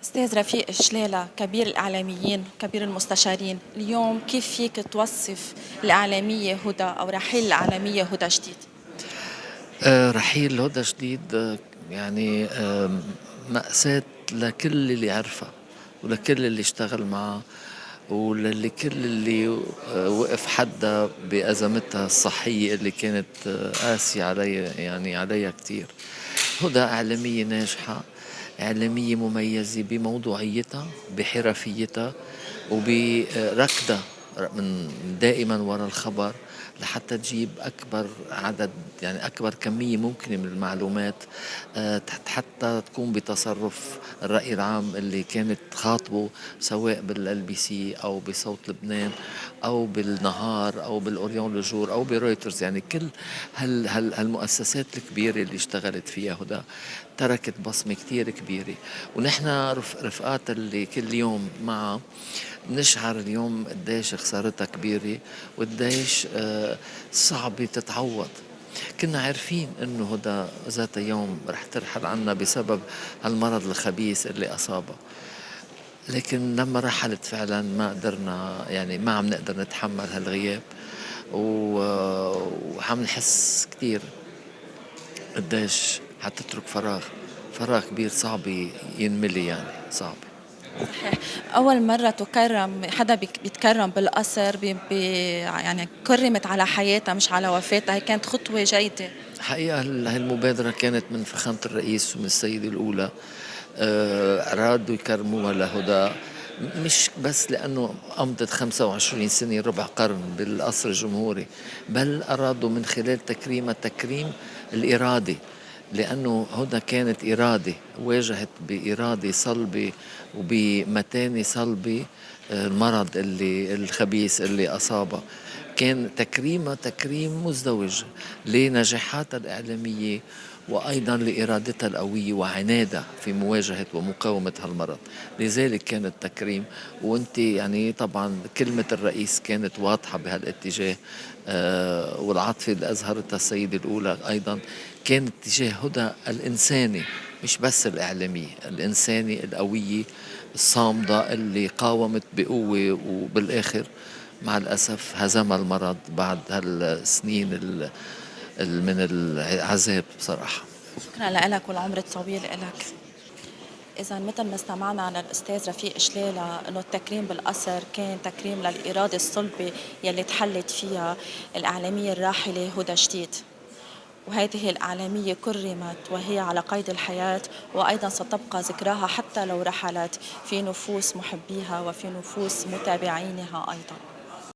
أستاذ رفيق شلالة، كبير الإعلاميين كبير المستشارين، اليوم كيف فيك توصف الإعلامية هدى أو رحيل الإعلامية هدى جديد؟ رحيل هدى شديد يعني مأساة لكل اللي عرفها ولكل اللي اشتغل معها كل اللي وقف حدها بأزمتها الصحية اللي كانت قاسية عليها كتير. هدى إعلامية ناجحة، إعلامية مميزة بموضوعيتها، بحرفيتها، وبركضها من دائما وراء الخبر لحتى تجيب أكبر عدد، يعني أكبر كمية ممكنة من المعلومات، حتى تكون بتصرف الرأي العام اللي كانت تخاطبه، سواء بالLBC أو بصوت لبنان أو بالنهار أو بالأوريون لوجور أو برويترز. يعني كل هالمؤسسات الكبيرة اللي اشتغلت فيها هدى تركت بصمة كتير كبيرة. ونحن رفقات اللي كل يوم معها نشعر اليوم قديش خسارتها كبيرة وقديش صعبة تتعوض. كنا عارفين انه هدى ذات يوم رح ترحل عنا بسبب هالمرض الخبيث اللي اصابها، لكن لما رحلت فعلا ما قدرنا، يعني ما عم نقدر نتحمل هالغياب، وعم نحس كتير قديش حتترك فراغ كبير صعب ينملي، يعني صعب. صحيح. أول مرة تكرم حدا بيتكرم بالقصر يعني كرمت على حياتها مش على وفاتها، هي كانت خطوة جيدة. حقيقة هالمبادرة كانت من فخامة الرئيس ومن السيدة الأولى. أرادوا يكرموها لهدى، مش بس لأنه أمضت 25 سنة ربع قرن بالقصر الجمهوري، بل أرادوا من خلال تكريمها تكريم الإرادة، لأنه هدى كانت إرادة، واجهت بإرادة صلبة وبمتانة صلبة المرض الخبيث اللي أصابها. كان تكريمها تكريم مزدوج لنجاحاتها الإعلامية وأيضا لإرادتها القوية وعنادها في مواجهة ومقاومة هالمرض. لذلك كان التكريم. وانت يعني طبعا كلمة الرئيس كانت واضحة بهالاتجاه، والعاطفة اللي أظهرتها السيدة الأولى أيضا كان اتجاه هدى الإنساني، مش بس الإعلامية، الإنساني القوية الصامدة اللي قاومت بقوة وبالآخر مع الأسف هزم المرض بعد هالسنين من العذاب بصراحة. شكرا لك والعمر الطويل لك. إذا مثل ما استمعنا عن الأستاذ رفيق شلالة إنه التكريم بالقصر كان تكريم للإرادة الصلبة يلي تحلت فيها الإعلامية الراحلة هدى جديد، وهذه الإعلامية كرمت وهي على قيد الحياة، وأيضا ستبقى ذكراها حتى لو رحلت في نفوس محبيها وفي نفوس متابعينها أيضا.